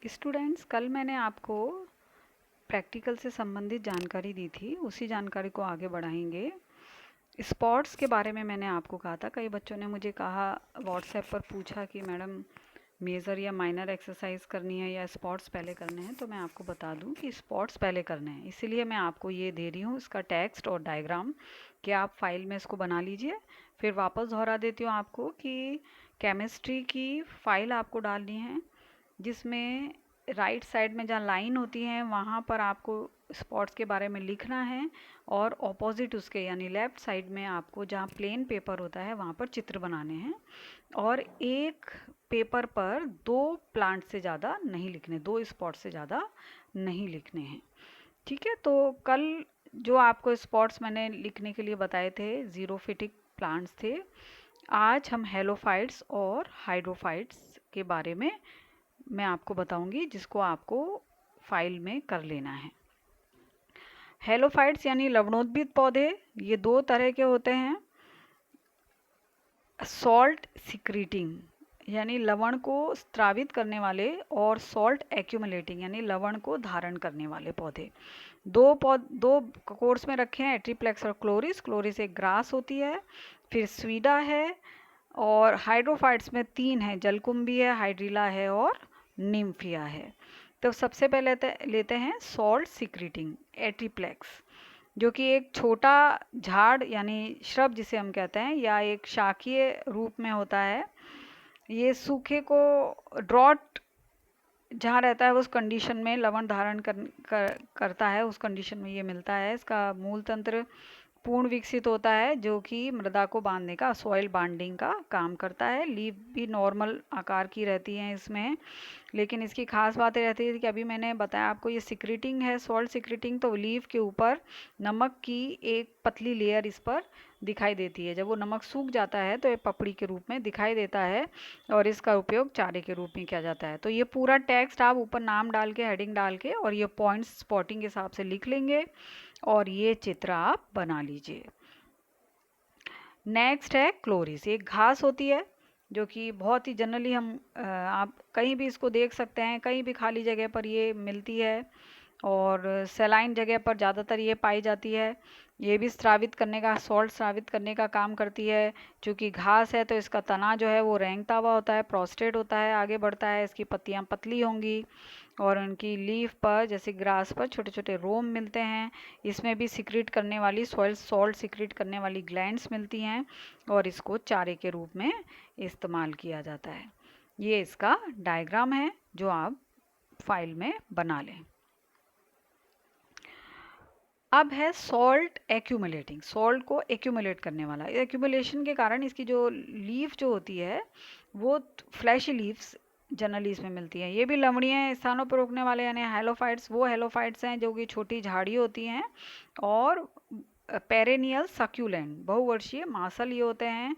Students, कल मैंने आपको प्रैक्टिकल से संबंधित जानकारी दी थी। उसी जानकारी को आगे बढ़ाएंगे। स्पोर्ट्स के बारे में मैंने आपको कहा था। कई बच्चों ने मुझे कहा, व्हाट्सएप पर पूछा कि मैडम मेजर या माइनर एक्सरसाइज करनी है या स्पोर्ट्स पहले करने हैं। तो मैं आपको बता दूं कि स्पोर्ट्स पहले करने हैं, इसीलिए मैं आपको ये दे रही हूँ, इसका टेक्स्ट और डायग्राम, कि आप फाइल में इसको बना लीजिए। फिर वापस दोहरा देती हूँ आपको कि केमिस्ट्री की फाइल आपको डालनी है, जिसमें राइट साइड में जहाँ लाइन होती है वहाँ पर आपको स्पॉट्स के बारे में लिखना है, और ऑपोजिट उसके यानी लेफ़्ट साइड में आपको जहाँ प्लेन पेपर होता है वहाँ पर चित्र बनाने हैं। और एक पेपर पर 2 प्लांट से ज़्यादा नहीं लिखने, 2 स्पॉट से ज़्यादा नहीं लिखने हैं। ठीक है, तो कल जो आपको स्पॉट्स मैंने लिखने के लिए बताए थे, ज़ीरोफिटिक प्लांट्स थे। आज हम हेलोफाइट्स और हाइड्रोफाइट्स के बारे में मैं आपको बताऊंगी, जिसको आपको फाइल में कर लेना है। हेलोफाइट्स यानी लवणोद्भिद पौधे, ये 2 तरह के होते हैं। सॉल्ट सिक्रीटिंग यानी लवण को स्त्रावित करने वाले, और सॉल्ट एक्यूमुलेटिंग यानी लवण को धारण करने वाले पौधे। दो कोर्स में रखे हैं, एट्रीप्लेक्स और क्लोरिस। क्लोरिस एक ग्रास होती है, फिर स्वीडा है, और हाइड्रोफाइट्स में 3 है, जलकुंभी है, हाइड्रीला है और निम्फिया है। तो सबसे पहले लेते हैं सॉल्ट सिक्रीटिंग एट्रीप्लेक्स, जो कि एक छोटा झाड़ यानी श्रब जिसे हम कहते हैं, या एक शाकीय रूप में होता है। ये सूखे को, ड्रॉट जहाँ रहता है उस कंडीशन में लवण धारण करता है, उस कंडीशन में ये मिलता है। इसका मूल तंत्र पूर्ण विकसित होता है, जो कि मृदा को बांधने का, सॉइल बाइंडिंग का काम करता है। लीफ भी नॉर्मल आकार की रहती हैं इसमें, लेकिन इसकी खास बातें रहती है कि अभी मैंने बताया आपको, ये सिक्रीटिंग है, सॉल्ट सिक्रीटिंग। तो लीफ के ऊपर नमक की एक पतली लेयर इस पर दिखाई देती है। जब वो नमक सूख जाता है तो ये पपड़ी के रूप में दिखाई देता है, और इसका उपयोग चारे के रूप में किया जाता है। तो ये पूरा टेक्स्ट आप ऊपर नाम डाल के, हेडिंग डाल के, और ये पॉइंट्स स्पॉटिंग के हिसाब से लिख लेंगे, और ये चित्र आप बना लीजिए। नेक्स्ट है क्लोरिस। एक घास होती है जो कि बहुत ही जनरली हम आप कहीं भी इसको देख सकते हैं, कहीं भी खाली जगह पर ये मिलती है, और सेलाइन जगह पर ज़्यादातर ये पाई जाती है। ये भी स्रावित करने का, सॉल्ट स्रावित करने का काम करती है। चूँकि घास है तो इसका तना जो है वो रेंगता हुआ होता है, प्रोस्ट्रेट होता है, आगे बढ़ता है। इसकी पत्तियाँ पतली होंगी, और उनकी लीफ पर, जैसे ग्रास पर, छोटे छोटे रोम मिलते हैं। इसमें भी सिक्रीट करने वाली, सॉइल सॉल्ट सिक्रीट करने वाली ग्लैंड्स मिलती हैं, और इसको चारे के रूप में इस्तेमाल किया जाता है। ये इसका डायग्राम है जो आप फाइल में बना लें। अब है सॉल्ट एक्यूमुलेटिंग, सॉल्ट को एक्यूमुलेट करने वाला। एक्यूमुलेशन के कारण इसकी जो लीफ जो होती है वो फ्लैशी लीव्स जनरली इसमें मिलती हैं। ये भी लवणीय स्थानों पर उगने वाले यानी हेलोफाइट्स, वो हेलोफाइट्स हैं जो कि छोटी झाड़ी होती हैं, और पेरेनियल सक्यूलेंट बहुवर्षीय मांसल ये होते हैं।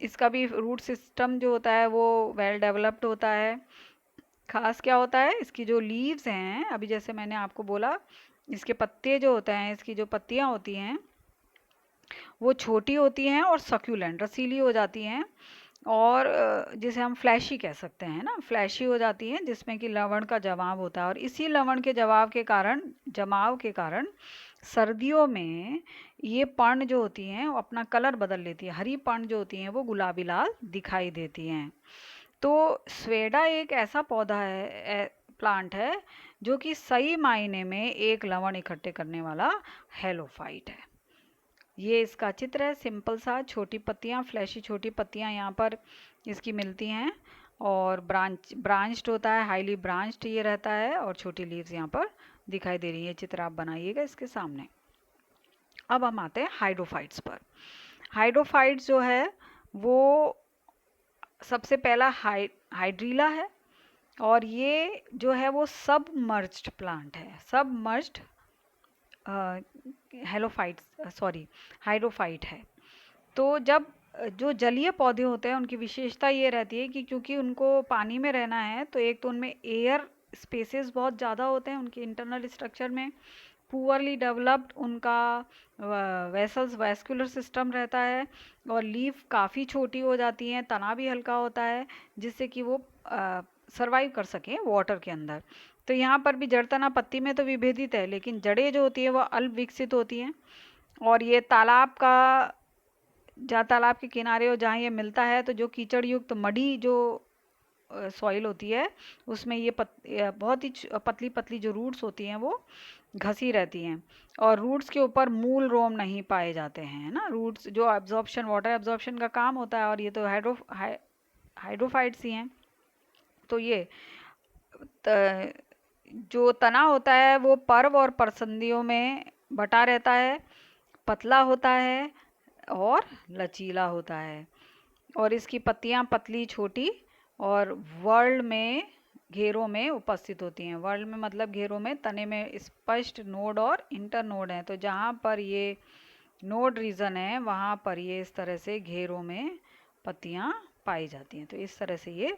इसका भी रूट सिस्टम जो होता है वो वेल डेवलप्ड होता है। खास क्या होता है, इसकी जो लीव्स हैं, अभी जैसे मैंने आपको बोला, इसके पत्ते जो होते हैं, इसकी जो पत्तियां होती हैं वो छोटी होती हैं और सक्यूलेंट, रसीली हो जाती हैं, और जिसे हम फ्लैशी कह सकते हैं ना, फ्लैशी हो जाती हैं, जिसमें कि लवण का जमाव होता है। और इसी लवण के जमाव के कारण सर्दियों में ये पर्ण जो होती हैं वो अपना कलर बदल लेती है। हरी पर्ण जो होती हैं वो गुलाबी लाल दिखाई देती हैं। तो स्वेडा एक ऐसा पौधा है, प्लांट है, जो कि सही मायने में एक लवण इकट्ठे करने वाला हेलोफाइट है। ये इसका चित्र है, सिंपल सा, छोटी पत्तियां, फ्लैशी छोटी पत्तियां यहाँ पर इसकी मिलती हैं, और ब्रांच्ड होता है, हाईली ब्रांच्ड ये रहता है, और छोटी लीव्स यहाँ पर दिखाई दे रही है। चित्र आप बनाइएगा इसके सामने। अब हम आते हैं हाइड्रोफाइट्स पर। हाइड्रोफाइट्स जो है वो सबसे पहला हाइड्रीला है, और ये जो है वो सबमर्ज्ड प्लांट है, सबमर्ज्ड हाइड्रोफाइट है। तो जब जो जलीय पौधे होते हैं उनकी विशेषता ये रहती है कि क्योंकि उनको पानी में रहना है, तो एक तो उनमें एयर स्पेसेस बहुत ज़्यादा होते हैं उनके इंटरनल स्ट्रक्चर में। पुअरली डेवलप्ड उनका वैस्कुलर सिस्टम रहता है, और लीफ काफ़ी छोटी हो जाती हैं, तना भी हल्का होता है, जिससे कि वो सर्वाइव कर सकें वाटर के अंदर। तो यहाँ पर भी जड़ तना पत्ती में तो विभेदित है, लेकिन जड़ें जो होती है वह अल्प विकसित होती हैं। और ये तालाब का, जहाँ तालाब के किनारे हो जहाँ ये मिलता है, तो जो कीचड़ युक्त मडी जो सॉइल होती है उसमें ये बहुत ही पतली पतली जो रूट्स होती हैं वो घसी रहती हैं। और रूट्स के ऊपर मूल रोम नहीं पाए जाते हैं, है ना। रूट्स जो एब्जॉर्प्शन, वाटर एब्जॉर्प्शन का काम होता है, और ये तो हाइड्रोफाइट्स ही हैं। तो ये जो तना होता है वो पर्व और परसंदियों में बटा रहता है, पतला होता है और लचीला होता है। और इसकी पत्तियां पतली छोटी और वर्ल्ड में घेरों में उपस्थित होती हैं। वर्ल्ड में मतलब घेरों में, तने में स्पष्ट नोड और इंटर नोड हैं। तो जहाँ पर ये नोड रीजन है वहाँ पर ये इस तरह से घेरों में पत्तियां पाई जाती हैं। तो इस तरह से ये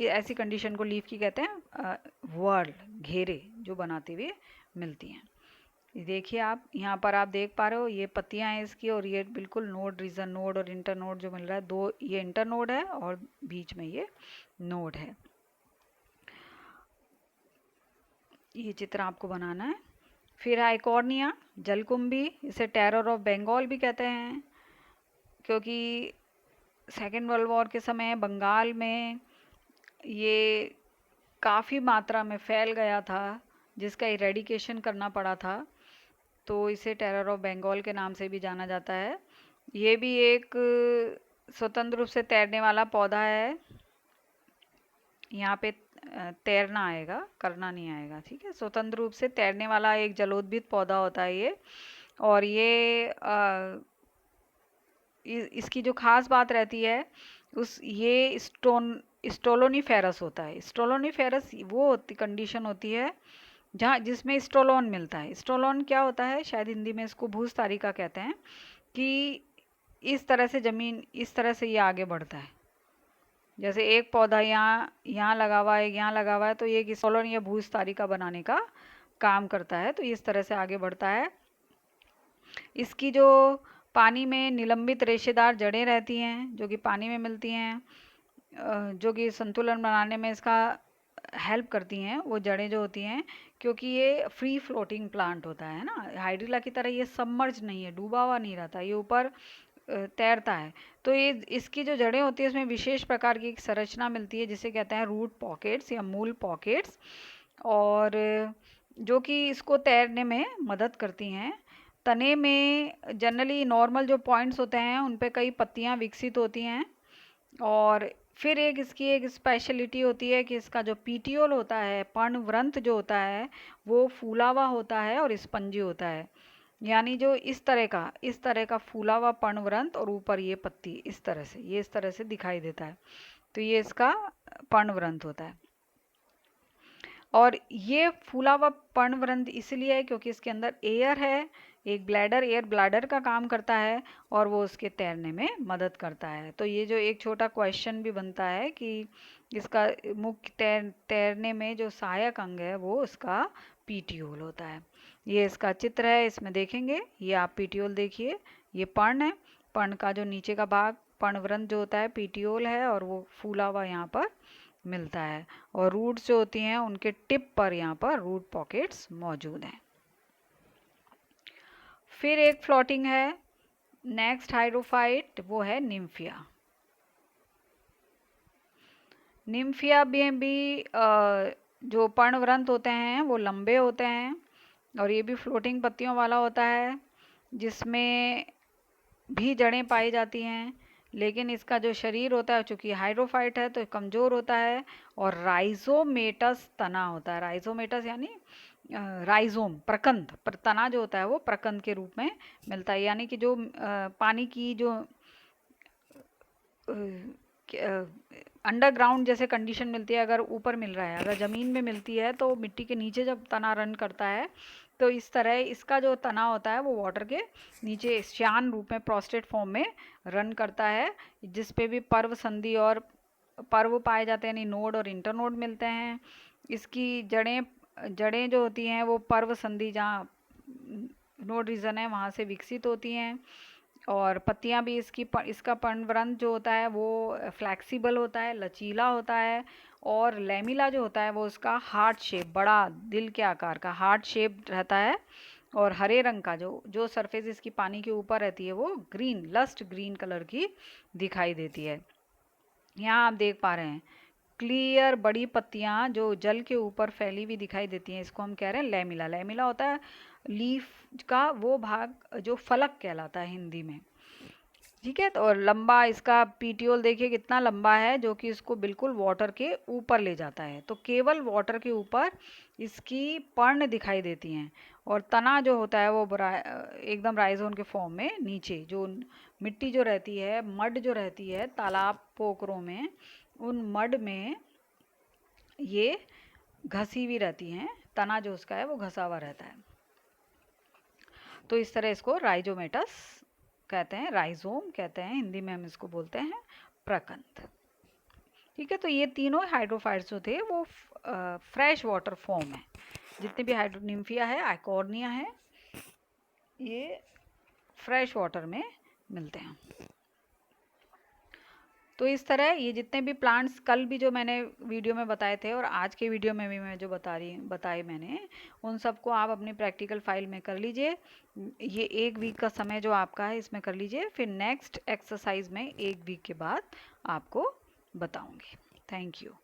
ऐसी कंडीशन को लीफ की कहते हैं वर्ल्ड, घेरे जो बनाते हुए मिलती हैं। देखिए आप यहाँ पर आप देख पा रहे हो ये पत्तियां हैं इसकी, और ये बिल्कुल नोड रीजन, नोड और इंटर नोड जो मिल रहा है, दो ये इंटर नोड है और बीच में ये नोड है। ये चित्र आपको बनाना है। फिर आइकॉर्निया, जलकुंभी, इसे टेरर ऑफ बंगाल भी कहते हैं, क्योंकि सेकेंड वर्ल्ड वॉर के समय बंगाल में ये काफ़ी मात्रा में फैल गया था, जिसका इरेडिकेशन करना पड़ा था। तो इसे टेरर ऑफ बंगाल के नाम से भी जाना जाता है। ये भी एक स्वतंत्र रूप से तैरने वाला पौधा है। यहाँ पे तैरना आएगा, करना नहीं आएगा, ठीक है। स्वतंत्र रूप से तैरने वाला एक जलोद्भिद पौधा होता है ये। और ये इसकी जो खास बात रहती है ये स्टोलोनिफेरस होता है। स्टोलोनिफेरस वो कंडीशन होती है जहाँ जिसमें स्टोलोन मिलता है। स्टोलोन क्या होता है, शायद हिंदी में इसको भूस्तारिका कहते हैं, कि इस तरह से ज़मीन, इस तरह से ये आगे बढ़ता है। जैसे एक पौधा यहाँ लगा हुआ है, यहाँ लगा हुआ है, तो ये स्टोलोन या भूस्तारिका बनाने का काम करता है। तो इस तरह से आगे बढ़ता है। इसकी जो पानी में निलंबित रेशेदार जड़ें रहती हैं जो कि पानी में मिलती हैं, जो कि संतुलन बनाने में इसका हेल्प करती हैं, वो जड़ें जो होती हैं, क्योंकि ये फ्री फ्लोटिंग प्लांट होता है ना, हाइड्रिला की तरह ये सबमर्ज नहीं है, डूबा हुआ नहीं रहता, ये ऊपर तैरता है। तो ये इसकी जो जड़ें होती है उसमें विशेष प्रकार की एक संरचना मिलती है जिसे कहते हैं रूट पॉकेट्स या मूल पॉकेट्स, और जो कि इसको तैरने में मदद करती हैं। तने में जनरली नॉर्मल जो पॉइंट्स होते हैं उन पे कई पत्तियां विकसित होती हैं। और फिर एक इसकी एक स्पेशलिटी होती है कि इसका जो पीटियोल होता है, पर्णवृंत जो होता है, वो फूला हुआ होता है और स्पंजी होता है। यानी जो इस तरह का फूला हुआ पर्णवृंत, और ऊपर ये पत्ती इस तरह से, ये इस तरह से दिखाई देता है। तो ये इसका पर्णवृंत होता है। और ये फूला हुआ पर्णवृंत इसलिए है क्योंकि इसके अंदर एयर है, एक ब्लैडर, एयर ब्लैडर का काम करता है, और वो उसके तैरने में मदद करता है। तो ये जो एक छोटा क्वेश्चन भी बनता है कि इसका मुख्य तैरने में जो सहायक अंग है वो इसका पीटियोल होता है। ये इसका चित्र है, इसमें देखेंगे, ये आप पीटियोल देखिए, ये पर्ण है, पर्ण का जो नीचे का भाग, पर्णवृंत जो होता है, पीटियोल है, और वो फूला हुआ यहाँ पर मिलता है। और रूट्स जो होती हैं उनके टिप पर यहाँ पर रूट पॉकेट्स मौजूद हैं। फिर एक फ्लोटिंग है नेक्स्ट हाइड्रोफाइट, वो है निम्फिया। निम्फिया में भी जो पर्णवृंत होते हैं वो लंबे होते हैं, और ये भी फ्लोटिंग पत्तियों वाला होता है, जिसमें भी जड़ें पाई जाती हैं। लेकिन इसका जो शरीर होता है चूँकि हाइड्रोफाइट है तो कमज़ोर होता है, और राइजोमेटस तना होता है। राइजोमेटस यानी राइजोम, प्रकंद, तना जो होता है वो प्रकंद के रूप में मिलता है। यानी कि जो पानी की जो अंडरग्राउंड जैसे कंडीशन मिलती है, अगर ऊपर मिल रहा है, अगर ज़मीन में मिलती है तो मिट्टी के नीचे जब तना रन करता है, तो इस तरह इसका जो तना होता है वो वाटर के नीचे श्यान रूप में, प्रोस्टेट फॉर्म में रन करता है, जिस पे भी पर्व संधि और पर्व पाए जाते हैं, यानी नोड और इंटरनोड मिलते हैं। इसकी जड़ें जो होती हैं वो पर्व संधि, जहाँ नोड रीजन है वहाँ से विकसित होती हैं। और पत्तियां भी इसका पर्णवृंत जो होता है वो फ्लैक्सिबल होता है, लचीला होता है, और लेमिला जो होता है वो उसका हार्ट शेप, बड़ा दिल के आकार का हार्ट शेप रहता है। और हरे रंग का जो जो सरफेस इसकी पानी के ऊपर रहती है वो ग्रीन, लस्ट ग्रीन कलर की दिखाई देती है। यहाँ आप देख पा रहे हैं क्लियर बड़ी पत्तियां जो जल के ऊपर फैली हुई दिखाई देती हैं, इसको हम कह रहे हैं लेमिला। लेमिला होता है लीफ का वो भाग जो फलक कहलाता है हिंदी में। ठीक है, तो और लंबा इसका पीटियोल देखिए कितना लंबा है, जो कि इसको बिल्कुल वाटर के ऊपर ले जाता है। तो केवल वाटर के ऊपर इसकी पर्ण दिखाई देती हैं। और तना जो होता है वो एकदम राइजोन के फॉर्म में नीचे जो मिट्टी जो रहती है, मड जो रहती है तालाब पोखरों में, उन मड में ये घसी हुई रहती हैं। तना जो उसका है वो घसा हुआ रहता है। तो इस तरह इसको राइजोमेटस कहते हैं, राइजोम कहते हैं, हिंदी में हम इसको बोलते हैं प्रकंद। ठीक है, तो ये तीनों हाइड्रोफाइट्स जो थे वो फ्रेश वाटर फॉर्म है। जितने भी हाइड्रोनिम्फिया है, आइकोर्निया है, ये फ्रेश वाटर में मिलते हैं। तो इस तरह ये जितने भी प्लांट्स कल भी जो मैंने वीडियो में बताए थे और आज के वीडियो में भी मैं जो बताए मैंने, उन सबको आप अपनी प्रैक्टिकल फाइल में कर लीजिए। ये 1 वीक का समय जो आपका है इसमें कर लीजिए, फिर नेक्स्ट एक्सरसाइज में 1 वीक के बाद आपको बताऊंगी। Thank you.